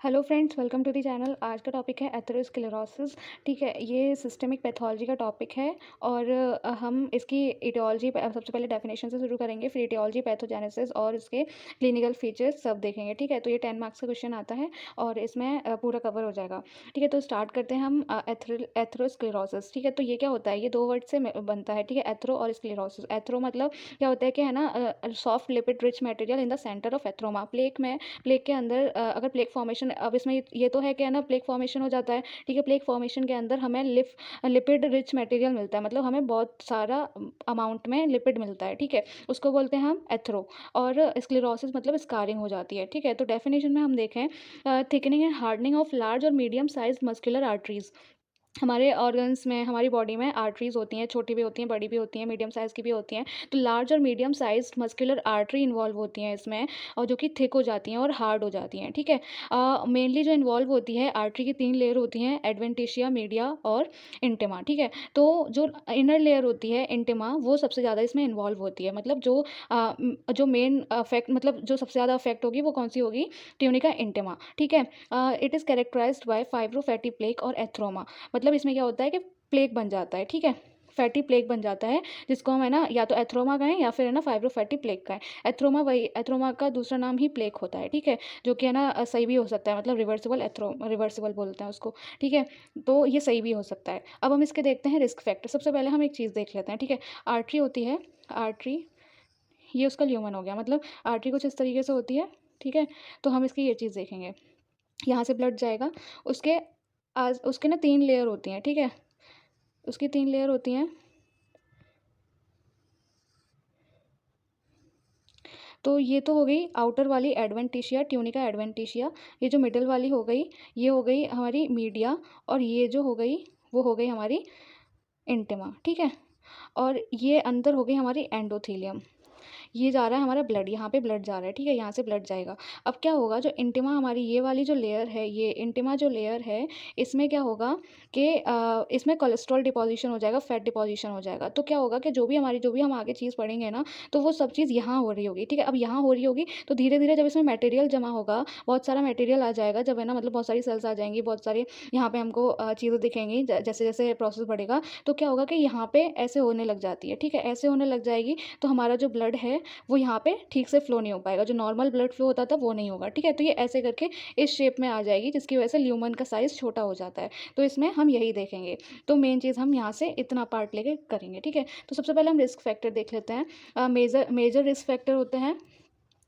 Hello friends, welcome to the channel. आज का topic है एथेरोस्क्लेरोसिस। ठीक है, ये सिस्टमिक पैथोलॉजी का टॉपिक है और हम इसकी इटियोलॉजी सबसे पहले डेफिनेशन से शुरू करेंगे, फिर इटियोलॉजी, पैथोजेनेसिस और इसके क्लिनिकल फीचर्स सब देखेंगे। ठीक है, तो ये 10 मार्क्स का क्वेश्चन आता है और इसमें पूरा कवर हो जाएगा। ठीक है, तो स्टार्ट करते हैं हम एथेरोस्क्लेरोसिस। ठीक है, तो ये क्या होता है? ये दो वर्ड से बनता है। ठीक है, एथ्रो और स्क्लेरोसिस। एथ्रो मतलब क्या होता है कि है ना, soft lipid rich material in the centre of atheroma. Plaque के अंदर अगर प्लेग फॉर्मेशन, अब इसमें ये तो है कि है ना, प्लेग फॉर्मेशन हो जाता है। ठीक है, प्लेग फॉर्मेशन के अंदर हमें लिपिड रिच मटेरियल मिलता है, मतलब हमें बहुत सारा अमाउंट में लिपिड मिलता है। ठीक है, उसको बोलते हैं हम एथ्रो। और स्क्लेरोसिस मतलब स्कारिंग हो जाती है। ठीक है, तो डेफिनेशन में हम देखें, thickening and hardening of large और मीडियम साइज मस्कुलर आर्टरीज। हमारे ऑर्गन्स में, हमारी बॉडी में आर्टरीज़ होती हैं, छोटी भी होती हैं, बड़ी भी होती हैं, मीडियम साइज़ की भी होती हैं। तो लार्ज और medium sized muscular artery involve होती हैं इसमें, और जो कि थिक हो जाती हैं और हार्ड हो जाती हैं। ठीक है, मेनली जो इन्वॉल्व होती है, आर्टरी की 3 लेयर होती हैं, एडवेंटिशिया, मीडिया और इंटिमा। ठीक है, तो जो इनर लेयर होती है, इंटिमा, वो सबसे ज़्यादा इसमें इन्वॉल्व होती है। मतलब जो मेन अफेक्ट, मतलब जो सबसे ज़्यादा अफेक्ट होगी वो कौन सी होगी? Tunica intima. ठीक है, it is characterised by fibrofatty plaque और एथ्रोमा। मतलब इसमें क्या होता है कि प्लेग बन जाता है। ठीक है, फैटी प्लेग बन जाता है, जिसको हम है ना, या तो एथ्रोमा कहें या फिर है ना फाइब्रोफैटी प्लेग कहें। एथ्रोमा का दूसरा नाम ही प्लेग होता है। ठीक है, जो कि है ना सही भी हो सकता है, मतलब रिवर्सिबल बोलते हैं उसको। ठीक है, तो ये सही भी हो सकता है। अब हम इसके देखते हैं रिस्क फैक्टर। सबसे पहले हम एक चीज़ देख लेते हैं। ठीक है, आर्टरी होती है, आर्टरी, ये उसका ल्यूमन हो गया, मतलब आर्टरी कुछ इस तरीके से होती है। ठीक है, तो हम इसकी ये चीज़ देखेंगे, यहाँ से ब्लड जाएगा, उसके उसके ना 3 लेयर होती हैं। ठीक है, उसकी 3 लेयर होती हैं। तो ये तो हो गई आउटर वाली एडवेंटिशिया, ट्यूनिका एडवेंटिशिया। ये जो मिडल वाली हो गई, ये हो गई हमारी मीडिया, और ये जो हो गई, वो हो गई हमारी इंटिमा। ठीक है, और ये अंदर हो गई हमारी एंडोथेलियम। ये जा रहा है हमारा ब्लड, यहाँ पे ब्लड जा रहा है। ठीक है, यहाँ से ब्लड जाएगा। अब क्या होगा, जो इंटिमा हमारी ये वाली जो लेयर है, ये इंटिमा जो लेयर है, इसमें क्या होगा कि इसमें कोलेस्ट्रॉल डिपॉजिशन हो जाएगा, फैट डिपॉजिशन हो जाएगा। तो क्या होगा कि जो भी हम आगे चीज़ पढ़ेंगे ना, तो वो सब चीज़ यहाँ हो रही होगी। ठीक है, अब यहाँ हो रही होगी, तो धीरे धीरे जब इसमें मटेरियल जमा होगा, बहुत सारा मटेरियल आ जाएगा, जब है ना, मतलब बहुत सारी सेल्स आ जाएंगी, बहुत सारी यहाँ पे हमको चीज़ें दिखेंगी, जैसे जैसे प्रोसेस बढ़ेगा, तो क्या होगा कि यहाँ पे ऐसे होने लग जाती है। ठीक है, ऐसे होने लग जाएगी, तो हमारा जो ब्लड है वो यहाँ पे ठीक से फ्लो नहीं हो पाएगा, जो नॉर्मल ब्लड फ्लो होता था वो नहीं होगा। ठीक है, तो ये ऐसे करके इस शेप में आ जाएगी, जिसकी वजह से ल्यूमन का साइज़ छोटा हो जाता है। तो इसमें हम यही देखेंगे। तो मेन चीज़ हम यहाँ से इतना पार्ट लेके करेंगे। ठीक है, तो सबसे पहले हम रिस्क फैक्टर देख लेते हैं। मेजर रिस्क फैक्टर होते हैं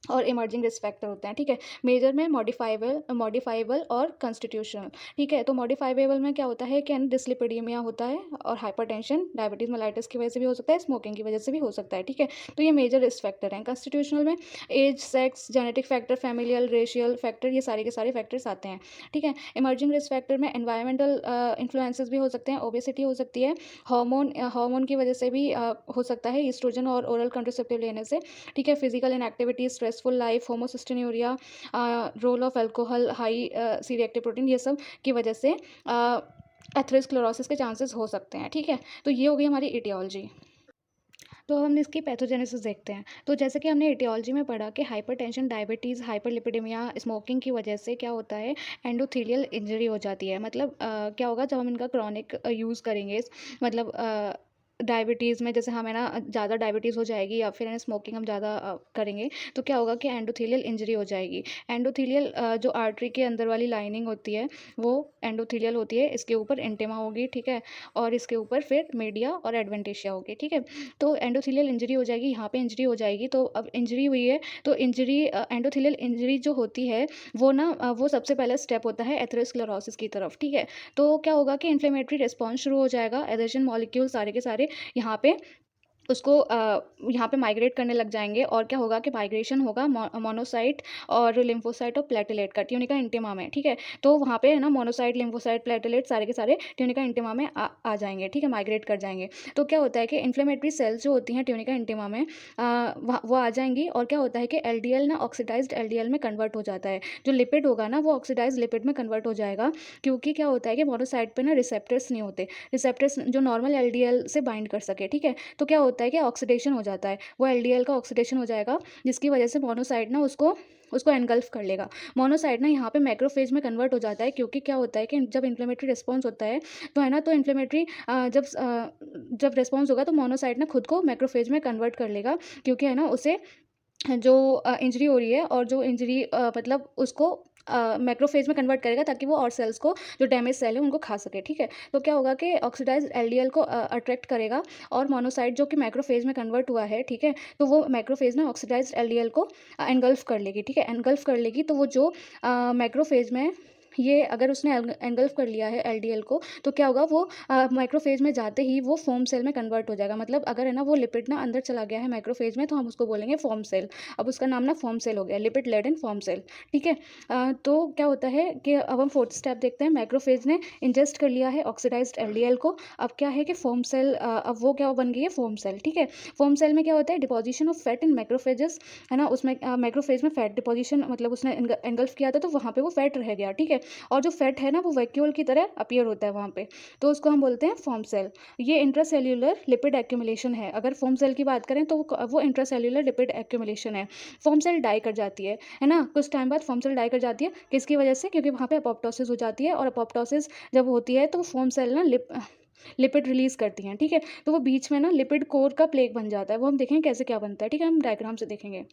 और इमर्जिंग रिस्क फैक्टर होते हैं। ठीक है, मेजर में मॉडिफाइबल मॉडिफाइबल और कॉन्स्टिट्यूशनल। ठीक है, तो मॉडिफाइबल में क्या होता है कि डिसलिपिडीमिया होता है, और हाइपरटेंशन, डायबिटीज मेलाइटिस की वजह से भी हो सकता है, स्मोकिंग की वजह से भी हो सकता है। ठीक है, तो ये मेजर रिस्क फैक्टर हैं। कॉन्स्टिट्यूशनल में age, sex, genetic factor, familial, racial factor, ये सारे के सारे फैक्टर्स आते हैं। ठीक है, इमर्जिंग रिस्क फैक्टर में एनवायरमेंटल इन्फ्लुएंसेस भी हो सकते हैं, ओबेसिटी हो सकती है, हार्मोन की वजह से भी हो सकता है, ईस्ट्रोजन और ओरल कॉन्ट्रासेप्टिव लेने से। ठीक है, physical inactivity, stressful life, homocystinuria, role of alcohol, high C reactive protein, ये सब की वजह से एथेरोस्क्लेरोसिस के चांसेस हो सकते हैं। ठीक है, तो ये हो गई हमारी इटियोलॉजी। तो अब हम इसकी पैथोजेनेसिस देखते हैं। तो जैसे कि हमने इटियोलॉजी में पढ़ा कि हाइपरटेंशन, डायबिटीज़, हाइपरलिपिडेमिया, स्मोकिंग की वजह से क्या होता है, एंडोथेलियल इंजरी हो जाती है। मतलब क्या होगा, जब हम इनका क्रॉनिक यूज़ करेंगे, मतलब डायबिटीज़ में जैसे हमें ना ज़्यादा डायबिटीज़ हो जाएगी, या फिर स्मोकिंग हम ज़्यादा करेंगे, तो क्या होगा कि एंडोथेलियल इंजरी हो जाएगी। एंडोथेलियल जो आर्टरी के अंदर वाली लाइनिंग होती है, वो एंडोथेलियल होती है, इसके ऊपर इंटिमा होगी। ठीक है, और इसके ऊपर फिर मीडिया और एडवेंटिशिया होगी। ठीक है, तो एंडोथेलियल इंजरी हो जाएगी, यहाँ पे इंजरी हो जाएगी। तो अब इंजरी हुई है, तो एंडोथेलियल इंजरी जो होती है, वो ना वो सबसे पहला स्टेप होता है एथेरोस्क्लेरोसिस की तरफ। ठीक है, तो क्या होगा कि इन्फ्लेमेटरी रिस्पॉन्स शुरू हो जाएगा, एडहेशन मॉलिक्यूल सारे के सारे यहाँ पे उसको यहाँ पे माइग्रेट करने लग जाएँगे, और क्या होगा कि माइग्रेशन होगा मोनोसाइट और लिम्फोसाइट और प्लेटेलेट का ट्यूनिका इंटिमा में। ठीक है, तो वहाँ पे है ना, मोनोसाइट, लिम्फोसाइट, प्लेटेलेट सारे के सारे ट्यूनिका इंटिमा में आ जाएंगे। ठीक है, माइग्रेट कर जाएंगे। तो क्या होता है कि इन्फ्लेमेटरी सेल्स जो होती हैं ट्यूनिका इंटिमा में, वो आ जाएंगी, और क्या होता है कि एलडीएल ना ऑक्सीडाइज्ड एलडीएल में कन्वर्ट हो जाता है। जो लिपिड होगा ना, वो ऑक्सीडाइज्ड लिपिड में कन्वर्ट हो जाएगा, क्योंकि क्या होता है कि मोनोसाइट पे ना रिसेप्टर्स नहीं होते, रिसेप्टर्स जो नॉर्मल एलडीएल से बाइंड कर सके। ठीक है, तो क्या होता है कि ऑक्सीडेशन हो जाता है, वो एलडीएल का ऑक्सीडेशन हो जाएगा, जिसकी वजह से मोनोसाइट ना उसको उसको एनगल्फ कर लेगा। मोनोसाइट ना यहाँ पे मैक्रोफेज में कन्वर्ट हो जाता है, क्योंकि क्या होता है कि जब इन्फ्लेमेटरी रिस्पॉन्स होता है तो है ना, तो इन्फ्लेमेटरी जब रिस्पॉन्स होगा तो मोनोसाइट ना खुद को मैक्रोफेज में कन्वर्ट कर लेगा, क्योंकि है ना उसे जो इंजरी हो रही है और जो इंजरी मतलब उसको मैक्रोफेज में कन्वर्ट करेगा, ताकि वो और सेल्स को, जो डैमेज सेल है उनको खा सके। ठीक है, तो क्या होगा कि ऑक्सीडाइज्ड एलडीएल को अट्रैक्ट करेगा, और मोनोसाइट जो कि मैक्रोफेज में कन्वर्ट हुआ है, ठीक है, तो वो मैक्रोफेज ना ऑक्सीडाइज्ड एलडीएल को एनगल्फ कर लेगी। ठीक है, एनगल्फ कर लेगी, तो वो जो मैक्रोफेज में ये अगर उसने एनगल्फ कर लिया है एलडीएल को, तो क्या होगा, वो माइक्रोफेज में जाते ही वो फोम सेल में कन्वर्ट हो जाएगा। मतलब अगर है ना वो लिपिड ना अंदर चला गया है माइक्रोफेज में, तो हम उसको बोलेंगे फोम सेल। अब उसका नाम ना फोम सेल हो गया, लिपिड लेडन फोम सेल। ठीक है, तो क्या होता है कि अब हम फोर्थ स्टेप देखते हैं। माइक्रोफेज ने इंजेस्ट कर लिया है ऑक्सीडाइज्ड एलडीएल को। अब क्या है कि फोम सेल, अब वो क्या बन गई है, फोम सेल। ठीक है, फोम सेल में क्या होता है, deposition of fat in microphages, है ना, उसमें माइक्रोफेज में फैट डिपोजिशन, मतलब उसने एनगल्फ किया था तो वहाँ पे वो फैट रह गया। ठीक है, और जो फैट है ना वो वैक्यूल की तरह अपीयर होता है वहाँ पे, तो उसको हम बोलते हैं फोम सेल। ये इंट्रासेल्यूलर लिपिड एक्यूमुलेशन है। अगर फोम सेल की बात करें तो वो इंट्रासेल्यूलर लिपिड एक्यूमुलेशन है। फोम सेल डाई कर जाती है ना, कुछ टाइम बाद फोम सेल डाई कर जाती है। किसकी वजह से? क्योंकि वहाँ पे अपोप्टोसिस हो जाती है, और अपोप्टोसिस जब होती है तो फोम सेल ना लिपिड रिलीज करती हैं। ठीक है, तो वो बीच में ना लिपिड कोर का प्लेग बन जाता है। वो हम देखेंगे कैसे क्या बनता है। ठीक है, हम डायग्राम से देखेंगे।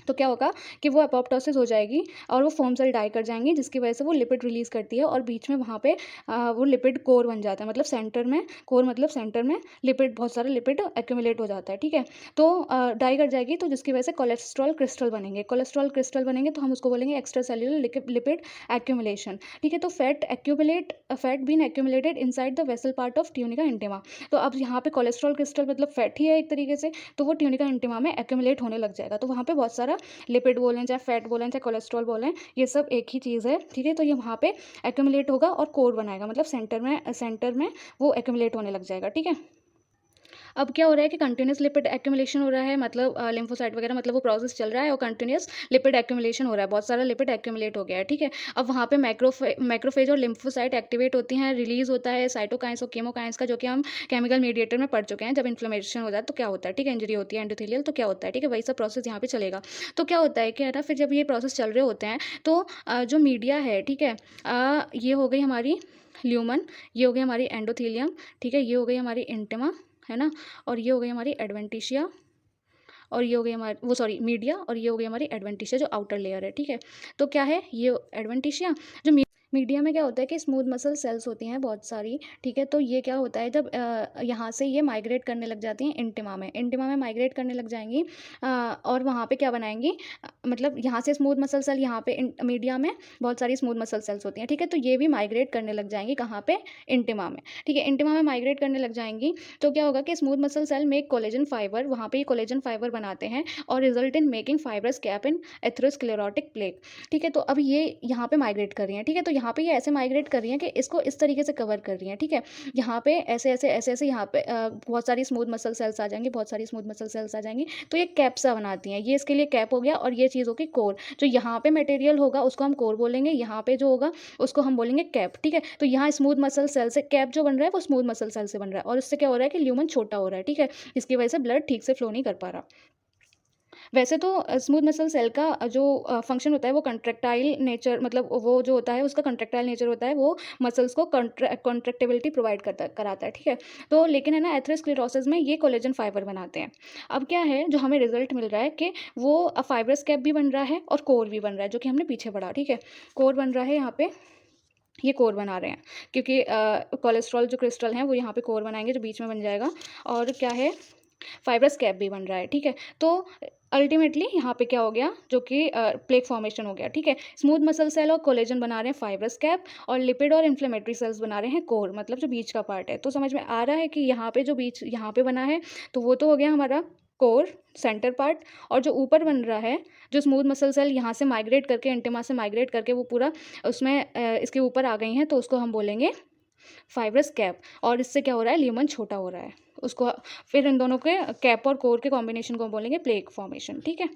तो क्या होगा कि वो अपोप्टोसिस हो जाएगी और वो फोम सेल डाई कर जाएंगी, जिसकी वजह से वो लिपिड रिलीज करती है, और बीच में वहाँ पे वो लिपिड कोर बन जाता है। मतलब सेंटर में कोर, मतलब सेंटर में लिपिड, बहुत सारे लिपिड एक्यूमुलेट हो जाता है। ठीक है, तो डाई कर जाएगी, तो जिसकी वजह से कोलेस्ट्रॉल क्रिस्टल बनेंगे। कोलेस्ट्रॉल क्रिस्टल बनेंगे तो हम उसको बोलेंगे एक्स्ट्रा सेल्यूलर लिपिड एक्यूमुलेशन। ठीक है, तो fat been accumulated inside the vessel part of tunica intima. तो अब यहाँ पे कोलेस्ट्रॉल क्रिस्टल मतलब फैट ही है एक तरीके से, तो वो ट्यूनिका इंटिमा में एक्यूमुलेट होने लग जाएगा। तो वहाँ पे बहुत सारा लिपिड बोलें, चाहे फैट बोलें, चाहे कोलेस्ट्रॉल बोलें, ये सब एक ही चीज़ है। ठीक है, तो ये वहाँ पे एक्यूमुलेट होगा और कोर बनाएगा, मतलब सेंटर में वो एक्यूमुलेट होने लग जाएगा। ठीक है, अब क्या हो रहा है कि कंटिन्यूस लिपिड एक्यूमुलेशन हो रहा है, मतलब लिम्फोसाइट वगैरह, मतलब वो प्रोसेस चल रहा है और कंटिन्यूस लिपिड एक्यूमुलेशन हो रहा है, बहुत सारा लिपिड एक्यूमुलेट हो गया है। ठीक है, अब वहाँ पे मैक्रोफेज और लिम्फोसाइट एक्टिवेट होती हैं, रिलीज होता है साइटोकाइंस और केमोकाइंस का, जो कि हम केमिकल मीडिएटर में पढ़ चुके हैं। जब इन्फ्लेमेशन हो जाए तो क्या होता है, ठीक है, इंजरी होती है एंडोथेलियल, तो क्या होता है, ठीक है, वही सब प्रोसेस यहाँ पे चलेगा। तो क्या होता है कि है ना, फिर जब ये प्रोसेस चल रहे होते हैं तो जो मीडिया है, ठीक है, ये हो गई हमारी ल्यूमन, ये हो गई हमारी एंडोथेलियम, ठीक है, ये हो गई हमारी इंटिमा, है ना, और ये हो गई हमारी एडवेंटिशिया, और ये हो गई हमारी वो सॉरी मीडिया, और ये हो गई हमारी एडवेंटिशिया जो आउटर लेयर है। ठीक है, तो क्या है ये एडवेंटिशिया, जो मीडिया में क्या होता है कि स्मूथ मसल सेल्स होती हैं बहुत सारी। ठीक है, तो ये क्या होता है, जब यहाँ से ये माइग्रेट करने लग जाती हैं इंटिमा में माइग्रेट करने लग जाएंगी, और वहाँ पे क्या बनाएंगी, मतलब यहाँ से स्मूथ मसल सेल, यहाँ पे मीडिया में बहुत सारी स्मूथ मसल सेल्स होती हैं। ठीक है, तो ये भी माइग्रेट करने लग जाएंगी कहाँ पे, इंटिमा में। ठीक है, इंटिमा में माइग्रेट करने लग जाएंगी, तो क्या होगा कि smooth muscle cell make collagen fibre, वहाँ पे कोलेजन फाइबर बनाते हैं और result in making fibrous cap in atherosclerotic plaque. ठीक है, तो अब ये यहाँ पे माइग्रेट कर रही हैं। ठीक है, तो यहाँ पे ये ऐसे माइग्रेट कर रही हैं कि इसको इस तरीके से कवर कर रही हैं। ठीक है, यहाँ पे ऐसे ऐसे ऐसे ऐसे यहाँ पे बहुत सारी स्मूथ मसल सेल्स आ जाएंगी, बहुत सारी स्मूथ मसल सेल्स आ जाएंगी, तो ये कैप सा बनाती हैं। ये इसके लिए कैप हो गया, और ये चीज़ होगी कोर। जो यहाँ पे मटेरियल होगा उसको हम कोर बोलेंगे, यहाँ पे जो होगा उसको हम बोलेंगे कैप। ठीक है, तो यहाँ स्मूथ मसल सेल से कैप जो बन रहा है वो स्मूथ मसल सेल से बन रहा है, और इससे क्या हो रहा है कि ल्यूमन छोटा हो रहा है। ठीक है, इसकी वजह से ब्लड ठीक से फ्लो नहीं कर पा रहा। वैसे तो स्मूथ मसल सेल का जो फंक्शन होता है वो कंट्रैक्टाइल नेचर, मतलब वो जो होता है उसका कंट्रैक्टाइल नेचर होता है, वो मसल्स को कॉन्ट्रैक्टिबिलिटी प्रोवाइड कराता है। ठीक है, तो लेकिन है ना एथेरोस्क्लेरोसिस में ये कोलेजन फाइबर बनाते हैं। अब क्या है जो हमें रिजल्ट मिल रहा है कि वो फाइब्रस कैप भी बन रहा है और कोर भी बन रहा है, जो कि हमने पीछे पढ़ा। ठीक है, कोर बन रहा है यहाँ पे, ये कोर बना रहे हैं, क्योंकि कोलेस्ट्रॉल जो क्रिस्टल हैं वो यहाँ पे कोर बनाएंगे जो बीच में बन जाएगा, और क्या है फाइब्रस कैप भी बन रहा है। ठीक है, तो अल्टीमेटली यहाँ पे क्या हो गया, जो कि प्लेक फॉर्मेशन हो गया। ठीक है, स्मूथ मसल सेल और कोलेजन बना रहे हैं फाइब्रस कैप, और लिपिड और इन्फ्लेमेटरी सेल्स बना रहे हैं कोर, मतलब जो बीच का पार्ट है। तो समझ में आ रहा है कि यहाँ पे जो बीच यहाँ पे बना है तो वो तो हो गया हमारा कोर, सेंटर पार्ट, और जो ऊपर बन रहा है, जो स्मूथ मसल सेल यहाँ से माइग्रेट करके, इंटिमा से माइग्रेट करके वो पूरा उसमें इसके ऊपर आ गई हैं, तो उसको हम बोलेंगे फाइब्रस कैप। और इससे क्या हो रहा है, ल्यूमन छोटा हो रहा है उसको, फिर इन दोनों के कैप और कोर के कॉम्बिनेशन को हम बोलेंगे प्लेक फॉर्मेशन। ठीक है,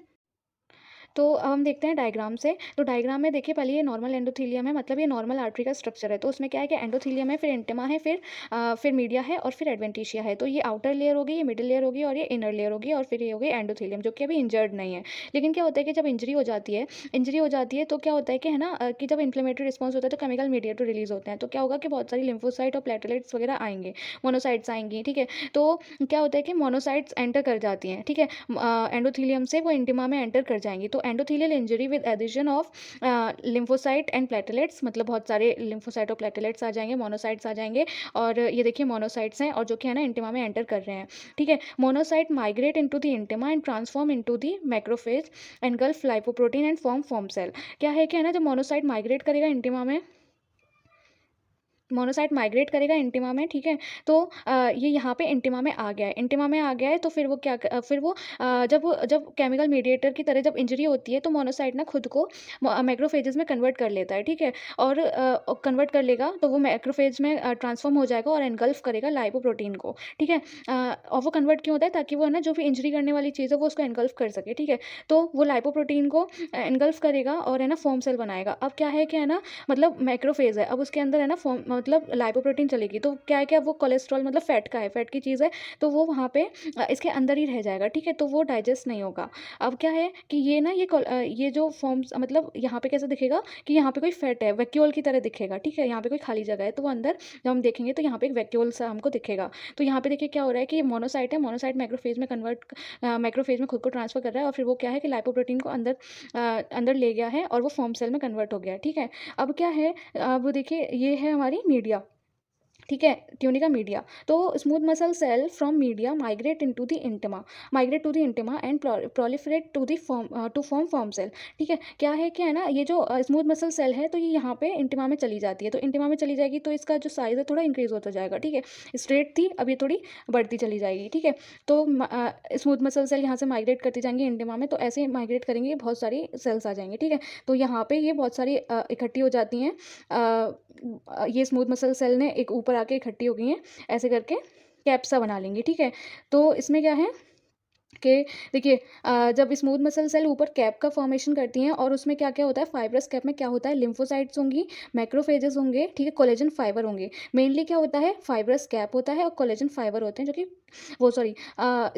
तो अब हम देखते हैं डायग्राम से। तो डायग्राम में देखिए पहले ये नॉर्मल एंडोथेलियम है, मतलब ये नॉर्मल आर्टरी का स्ट्रक्चर है। तो उसमें क्या है कि एंडोथेलियम है, फिर इंटिमा है, फिर मीडिया है और फिर एडवेंटिशिया है। तो ये आउटर लेयर होगी, ये मिडिल लेयर होगी और ये इनर लेयर होगी और फिर ये होगी एंडोथेलियम, जो कि अभी इंजर्ड नहीं है। लेकिन क्या होता है कि जब इंजरी हो जाती है तो क्या होता है कि है ना कि जब इन्फ्लेमेटरी रिस्पॉन्स होता है तो केमिकल मीडिएटर रिलीज होते हैं। तो क्या होगा कि बहुत सारी लिम्फोसाइट और प्लेटलेट्स वगैरह आएंगे, मोनोसाइट्स आएंगी, ठीक है। तो क्या होता है कि मोनोसाइट्स एंटर कर जाती हैं, ठीक है, एंडोथेलियम से वो इंटिमा में एंटर कर जाएंगी। तो endothelial injury with addition of lymphocyte and platelets, मतलब बहुत सारे लिम्फोसाइट और प्लेटलेट्स आ जाएंगे, मोनोसाइट्स आ जाएंगे। और ये देखिए मोनोसाइट्स हैं और जो कि है ना इंटिमा में एंटर कर रहे हैं, ठीक है। Monocyte migrate into the intima and transform into the macrophage, engulf lipoprotein and form cell. क्या है कि है ना जब मोनोसाइट माइग्रेट करेगा इंटिमा में, मोनोसाइट माइग्रेट करेगा इंटिमा में, ठीक है। तो ये यहाँ पे इंटिमा में आ गया है, इंटिमा में आ गया है। तो फिर वो फिर वो जब केमिकल मीडिएटर की तरह जब इंजरी होती है तो मोनोसाइट ना खुद को मैक्रोफेजेस में कन्वर्ट कर लेता है, ठीक है। और कन्वर्ट कर लेगा तो वो मैक्रोफेज में ट्रांसफॉर्म हो जाएगा और एनगल्फ करेगा लाइपोप्रोटीन को, ठीक है। और वो कन्वर्ट क्यों होता है, ताकि वो है ना जो भी इंजरी करने वाली चीज़ है वो उसको एनगल्फ कर सके, ठीक है। तो वो लाइपोप्रोटीन को एनगल्फ करेगा और है ना फोम सेल बनाएगा। अब क्या है कि है ना मतलब मैक्रोफेज है, अब उसके अंदर है ना फोम मतलब लाइपोप्रोटीन चलेगी। तो क्या है कि अब वो कोलेस्ट्रॉल मतलब फैट का है, फैट की चीज़ है, तो वो वहाँ पे इसके अंदर ही रह जाएगा, ठीक है। तो वो डाइजेस्ट नहीं होगा। अब क्या है कि ये ना ये जो फॉर्म्स मतलब यहाँ पे कैसे दिखेगा कि यहाँ पे कोई फैट है, वैक्यूल की तरह दिखेगा, ठीक है। यहाँ पे कोई खाली जगह है तो वो अंदर जब हम देखेंगे तो यहाँ पे एक वैक्यूल सा हमको दिखेगा। तो यहाँ पे देखिए क्या हो रहा है कि ये मोनोसाइट है, मोनोसाइट मैक्रोफेज में खुद को ट्रांसफर कर रहा है और फिर वो क्या है कि लाइपोप्रोटीन को अंदर ले गया है और वो फॉर्म सेल में कन्वर्ट हो गया है, ठीक है। अब क्या है, अब देखिए ये है हमारी मीडिया, ठीक है, ट्यूनिका मीडिया। तो smooth muscle cell from media migrate to the intima and proliferate to form cell, ठीक है। क्या है क्या है ना ये जो स्मूथ मसल सेल है तो ये यहाँ पे इंटिमा में चली जाती है। तो इंटिमा में चली जाएगी तो इसका जो साइज है थोड़ा इंक्रीज होता जाएगा, ठीक है। स्ट्रेट थी, अब ये थोड़ी बढ़ती चली जाएगी, ठीक है। तो स्मूथ मसल सेल यहाँ से माइग्रेट करती जाएंगी इंटिमा में, तो ऐसे माइग्रेट करेंगे बहुत सारी सेल्स आ जाएंगी, ठीक है। तो यहाँ पे ये बहुत सारी इकट्ठी हो जाती हैं। ये स्मूथ मसल सेल ने एक ऊपर आके इकट्ठी हो गई हैं, ऐसे करके कैप सा बना लेंगी, ठीक है। तो इसमें क्या है कि देखिए जब स्मूथ मसल सेल ऊपर कैप का फॉर्मेशन करती हैं और उसमें क्या क्या होता है, फाइब्रस कैप में क्या होता है, लिम्फोसाइट्स होंगी, मैक्रोफेजेस होंगे, ठीक है, कोलेजन फाइबर होंगे। मेनली क्या होता है, फाइब्रस कैप होता है और कोलेजन फाइबर होते हैं जो कि वो सॉरी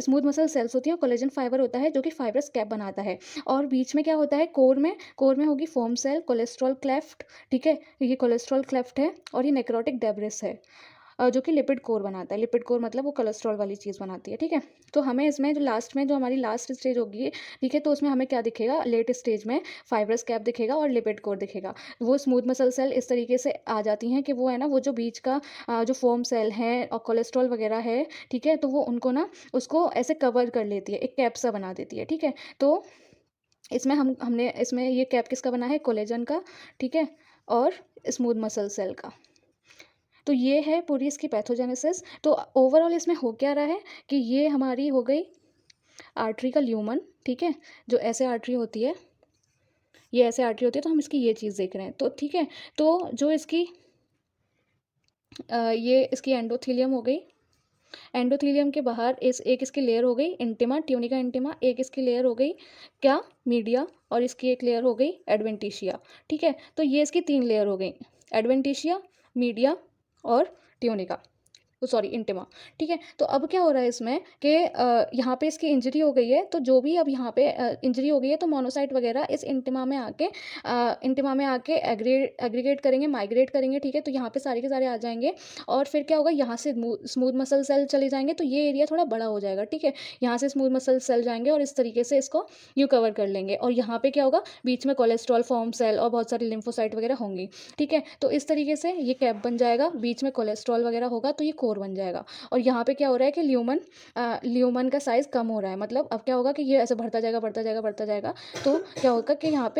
स्मूथ मसल सेल्स होती हैं और कोलेजन फाइबर होता है जो कि फाइब्रस कैप बनाता है। और बीच में क्या होता है, कोर में होगी फोम सेल, कोलेस्ट्रॉल क्लेफ्ट, ठीक है, ये कोलेस्ट्रॉल क्लेफ्ट है और ये नेक्रोटिक डेब्रिस है जो कि लिपिड कोर बनाता है। लिपिड कोर मतलब वो कोलेस्ट्रॉल वाली चीज़ बनाती है, ठीक है। तो हमें इसमें जो लास्ट में जो हमारी लास्ट स्टेज होगी, ठीक है, तो उसमें हमें क्या दिखेगा, लेट स्टेज में फाइब्रस कैप दिखेगा और लिपिड कोर दिखेगा। वो स्मूथ मसल सेल इस तरीके से आ जाती हैं कि वो है ना वो जो बीच का जो फोम सेल है और कोलेस्ट्रॉल वगैरह है, ठीक है, तो वो उनको ना उसको ऐसे कवर कर लेती है, एक कैप सा बना देती है, ठीक है। तो इसमें हमने इसमें ये कैप किसका बना है, कोलेजन का, ठीक है, और स्मूथ मसल सेल का। तो ये है पूरी इसकी पैथोजेनेसिस। तो ओवरऑल इसमें हो क्या रहा है कि ये हमारी हो गई आर्टरी का ल्यूमन, ठीक है, जो ऐसे आर्टरी होती है, ये ऐसे आर्टरी होती है, तो हम इसकी ये चीज़ देख रहे हैं, तो ठीक है। तो जो इसकी ये इसकी एंडोथीलियम हो गई, एंडोथीलियम के बाहर एक इसकी लेयर हो गई इंटिमा, ट्यूनिका इंटिमा, एक इसकी लेयर हो गई क्या, मीडिया, और इसकी एक लेयर हो गई एडवेंटिशिया, ठीक है। तो ये इसकी 3 लेयर हो गई, एडवेंटिशिया, मीडिया और ट्यूनिका, तो सॉरी इंटिमा, ठीक है। तो अब क्या हो रहा है इसमें कि यहाँ पे इसकी इंजरी हो गई है, तो जो भी अब यहाँ पे इंजरी हो गई है तो मोनोसाइट वगैरह इस इंटिमा में आके एग्रीगेट करेंगे, माइग्रेट करेंगे, ठीक है। तो यहाँ पे सारे के सारे आ जाएंगे और फिर क्या होगा, यहाँ से स्मूथ मसल सेल चले जाएंगे तो ये एरिया थोड़ा बड़ा हो जाएगा, ठीक है। यहाँ से स्मूथ मसल सेल जाएंगे और इस तरीके से इसको यूँ कवर कर लेंगे और यहाँ पे क्या होगा, बीच में कोलेस्ट्रॉल फॉर्म सेल और बहुत सारी लिम्फोसाइट वगैरह होंगी, ठीक है। तो इस तरीके से ये कैप बन जाएगा, बीच में कोलेस्ट्रॉल वगैरह होगा तो ये कोर बन जाएगा। और यहाँ पे क्या हो रहा है कि ल्यूमन का साइज़ कम हो रहा है, मतलब अब क्या होगा कि ये ऐसे बढ़ता जाएगा बढ़ता जाएगा बढ़ता जाएगा। तो क्या होगा कि यहाँ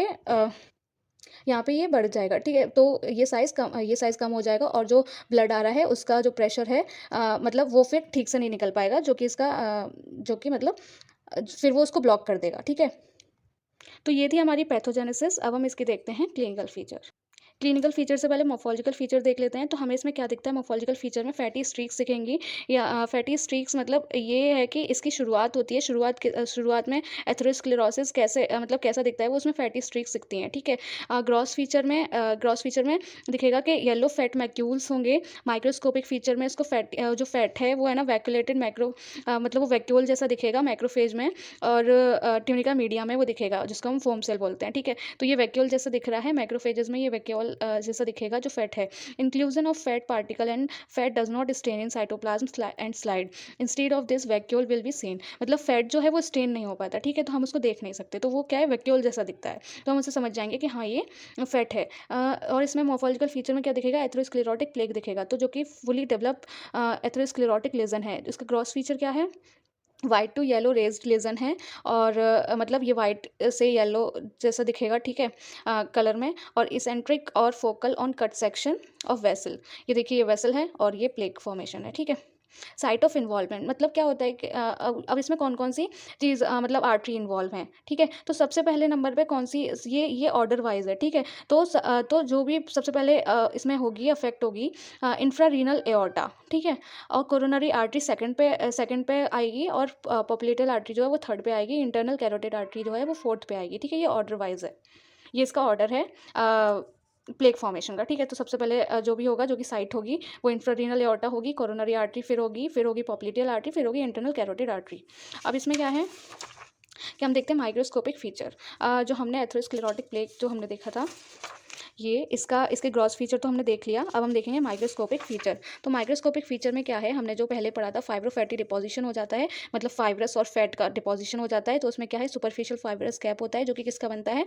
पे ये बढ़ जाएगा, ठीक है। तो ये साइज़ कम हो जाएगा और जो ब्लड आ रहा है उसका जो प्रेशर है मतलब वो फिर ठीक से नहीं निकल पाएगा, जो कि मतलब फिर वो उसको ब्लॉक कर देगा, ठीक है। तो ये थी हमारी पैथोजेनेसिस। अब हम इसकी देखते हैं क्लिनिकल फीचर। क्लिनिकल फीचर से पहले मोर्फोलॉजिकल फीचर देख लेते हैं। तो हमें इसमें क्या दिखता है, मोर्फोलॉजिकल फीचर में फैटी स्ट्रीक्स दिखेंगी, या फैटी स्ट्रीक्स मतलब ये है कि इसकी शुरुआत होती है, शुरुआत में एथेरोस्क्लेरोसिस कैसे मतलब कैसा दिखता है वो, उसमें फैटी स्ट्रीक्स दिखती हैं, ठीक है। ग्रॉस फीचर में दिखेगा कि येलो फैट मैक्यूल्स होंगे। माइक्रोस्कोपिक फीचर में इसको जो फैट है वो है ना वैक्यूलेटेड मतलब वो वैक्यूल जैसा दिखेगा मैक्रोफेज में, और ट्यूनिका मीडिया में वो दिखेगा जिसको हम फोम सेल बोलते हैं, ठीक है। तो ये वैक्यूल जैसा दिख रहा है मैक्रोफेजेस में, ये वैक्यूल जैसा दिखेगा जो फैट है। Inclusion of fat particle and fat does not stain in cytoplasm and slide, instead of this vacuole will be seen. मतलब फैट जो है वो स्टेन नहीं हो पाता, ठीक है, तो हम उसको देख नहीं सकते, तो वो क्या है, वैक्यूल जैसा दिखता है, तो हम उसे समझ जाएंगे कि हाँ ये फैट है। और इसमें मोर्फोलॉजिकल फीचर में क्या दिखेगा, एथेरोस्क्लेरोटिक प्लेक दिखेगा, तो जो कि फुली डेवलप एथेरोस्क्लेरोटिक लेजन है। इसका ग्रॉस फीचर क्या है, white to yellow raised lesion है, और मतलब ये वाइट से येलो जैसा दिखेगा, ठीक है, कलर में, और इसेंट्रिक और focal on cut section of vessel. ये देखिए ये वेसल है और ये प्लेक फॉर्मेशन है, ठीक है। साइट ऑफ इन्वॉल्वमेंट मतलब क्या होता है कि अब इसमें कौन कौन सी चीज़ मतलब आर्टरी इन्वॉल्व हैं, ठीक है। तो सबसे पहले नंबर पे कौन सी, ये ऑर्डर वाइज है, ठीक है। तो जो भी सबसे पहले इसमें होगी अफेक्ट होगी इंफ्रारीनल एओर्टा, ठीक है, और कोरोनरी आर्टरी सेकंड पे आएगी, और पॉपुलेटल आर्टरी जो है वो थर्ड पे आएगी, इंटरनल कैरोटिड आर्टरी जो है वो फोर्थ पे आएगी, ठीक है। ये ऑर्डर वाइज है, ये इसका ऑर्डर है प्लेक फॉर्मेशन का, ठीक है। तो सबसे पहले जो भी होगा, जो कि साइट होगी वो इंफ्रारीनल एओर्टा होगी, कोरोनरी आर्टरी फिर होगी पॉप्लिटियल आर्टरी, फिर होगी इंटरनल कैरोटिड आर्टरी। अब इसमें क्या है कि हम देखते हैं माइक्रोस्कोपिक फीचर, जो हमने एथेरोस्क्लेरोटिक प्लेक जो हमने देखा था, इसके ग्रॉस फीचर तो हमने देख लिया। अब हम देखेंगे माइक्रोस्कोपिक फीचर। तो माइक्रोस्कोपिक फीचर में क्या है, हमने जो पहले पढ़ा था, फाइब्रोफैटी डिपोजिशन हो जाता है, मतलब फाइब्रस और फैट का डिपोजिशन हो जाता है। तो उसमें क्या है, सुपरफिशियल फाइब्रस कैप होता है, जो कि किसका बनता है,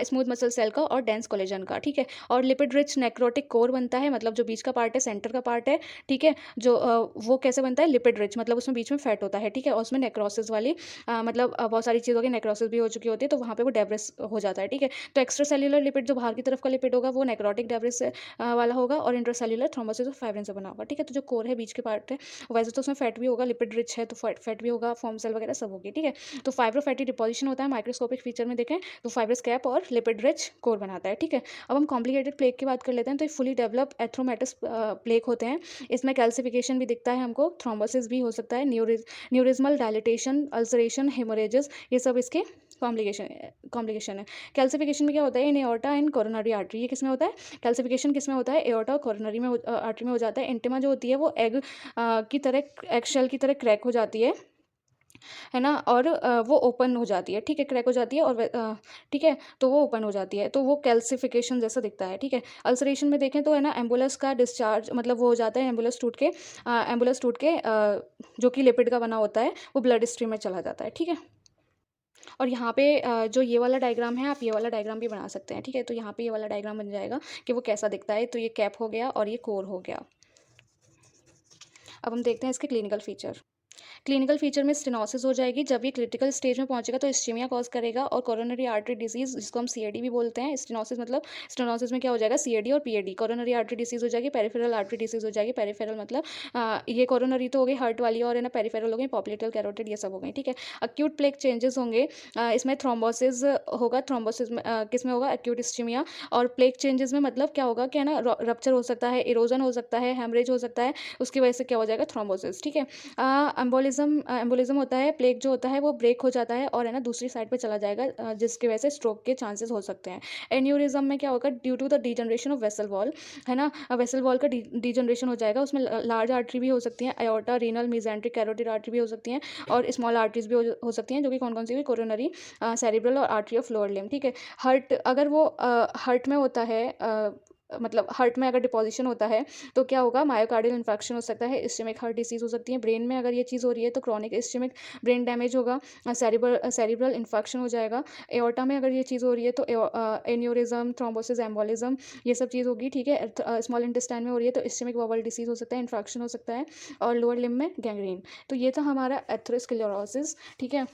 स्मूथ मसल सेल का और डेंस कोलेजन का, ठीक है। और लिपिड रिच नेक्रोटिक कोर बनता है, मतलब जो बीच का पार्ट है, सेंटर का पार्ट है, ठीक है, जो वो कैसे बनता है, लिपिड रिच, मतलब उसमें बीच में फैट होता है, ठीक है। और उसमें नेक्रोसिस वाली मतलब बहुत सारी चीज़ों की नेक्रोसिस भी हो चुकी होती है, तो वहाँ पे वो डेब्रिस हो जाता है, ठीक है। तो एक्स्ट्रा सेल्यूलर लिपिड जो बाहर की तरफ का लिपिड होगा वो नेक्रोटिक डेब्रिस वाला होगा, और इंट्रासेल्युलर थ्रोम्बोसिस और फाइब्रिन से बना होगा, ठीक है। तो जो कोर है, बीच के पार्ट है, वैसे तो उसमें फैट भी होगा, लिपिड रिच है तो फैट भी होगा, फॉर्म सेल वगैरह सब होगी, ठीक है। तो फाइब्रोफैटी डिपोजिशन होता है माइक्रोस्कोपिक फीचर में देखें तो फाइब्रस कैप और लिपिड रिच कोर बनाता है, ठीक है। अब हम कॉम्प्लिकेटेड प्लेक की बात कर लेते हैं। तो ये फुली डेवलप एथ्रोमेटस प्लेक होते हैं। इसमें कैल्सिफिकेशन भी दिखता है हमको, थ्रोम्बोसिस भी हो सकता है, न्यूरिज्मल डायलिटेशन, अल्सरेशन, हेमोरेजेस, ये सब इसके कॉम्प्लिकेशन है। कैल्सिफिकेशन में क्या होता है, इन एओर्टा एंड कोरोनरी आर्टरी, ये किसमें होता है, कैल्सिफिकेशन किसमें होता है, एओर्टा और कोरोनरी में आर्टरी में हो जाता है। इंटिमा जो होती है वो एग की तरह, एग शेल की तरह क्रैक हो जाती है ना, और वो ओपन हो जाती है, ठीक है, क्रैक हो जाती है, और ठीक है, तो वो ओपन हो जाती है, तो वो कैल्सिफिकेशन जैसा दिखता है, ठीक है। अल्सरेशन में देखें तो है ना, एम्बुलस का डिस्चार्ज, मतलब वो हो जाता है, एम्बुलस टूट के जो कि लिपिड का बना होता है वो ब्लड स्ट्रीम में चला जाता है, ठीक है। और यहाँ पे जो ये वाला डायग्राम है, आप ये वाला डायग्राम भी बना सकते हैं, ठीक है। तो यहाँ पे ये वाला डायग्राम बन जाएगा कि वो कैसा दिखता है। तो ये कैप हो गया और ये कोर हो गया। अब हम देखते हैं इसके क्लिनिकल फीचर। क्लिनिकल फीचर में स्टेनोसिस हो जाएगी, जब ये क्रिटिकल स्टेज में पहुंचेगा तो इस्चेमिया कॉज करेगा, और कोरोनरी आर्टरी डिजीज जिसको हम सीएडी भी बोलते हैं। स्टेनोसिस में क्या हो जाएगा, सीएडी और पीएडी, कोरोनरी आर्टरी डिजीज हो जाएगी, पेरिफेरल आर्टरी डिजीज हो जाएगी। पेरिफेरल मतलब ये कोरोनरी तो हो गई हार्ट वाली, और है ना पेरिफेरल हो गई पॉप्युलेटल कैरोटिड, ये सब हो गई, ठीक है। अक्यूट प्लेक चेंजेस होंगे, इसमें थ्रोम्बोसिस होगा, थ्रोम्बोसिस किस में होगा, एक्यूट इस्चेमिया। और प्लेक चेंजेस में मतलब क्या होगा कि है ना, रप्चर हो सकता है, इरोजन हो सकता है, हेमरेज हो सकता है, उसकी वजह से क्या हो जाएगा, थ्रोम्बोसिस, ठीक है। एम्बोलिज्म होता है, प्लेक जो होता है वो ब्रेक हो जाता है और है ना दूसरी साइड पे चला जाएगा, जिसकी वजह से स्ट्रोक के चांसेस हो सकते हैं। एन्यूरिज्म में क्या होगा, due to the degeneration of vessel wall, है ना, वेसल वॉल का डीजनरेशन हो जाएगा, उसमें लार्ज आर्टरी भी हो सकती हैं, अयोर्टा, रीनल, मेसेंट्रिक, कैरोटिड आर्टरी भी हो सकती हैं, और स्मॉल आर्टरीज भी हो सकती हैं, जो कि कौन कौन सी हुई, कोरोनरी, सेरिब्रल और आर्टरी ऑफ लोअर लिम्ब, ठीक है। हर्ट, अगर वो हर्ट में होता है, मतलब हार्ट में अगर डिपोजिशन होता है तो क्या होगा, मायोकार्डियल इन्फेक्शन हो सकता है, इस्चेमिक हार्ट डिसीज हो सकती है। ब्रेन में अगर ये चीज़ हो रही है तो क्रॉनिक इस्चेमिक ब्रेन डैमेज होगा, सेरिब्रल इन्फेक्शन हो जाएगा। एओर्टा में अगर ये चीज़ हो रही है तो एन्यूरिज्म, थ्रोम्बोसिस, एम्बोलिज्म, ये सब चीज़ होगी, ठीक है। स्मॉल इंटेस्टाइन में हो रही है तो इस्चेमिक बबल डिसीज हो सकता है, इन्फेक्शन हो सकता है, और लोअर लिम्ब में गैंग्रीन। तो ये था हमारा एथेरोस्क्लेरोसिस, ठीक है।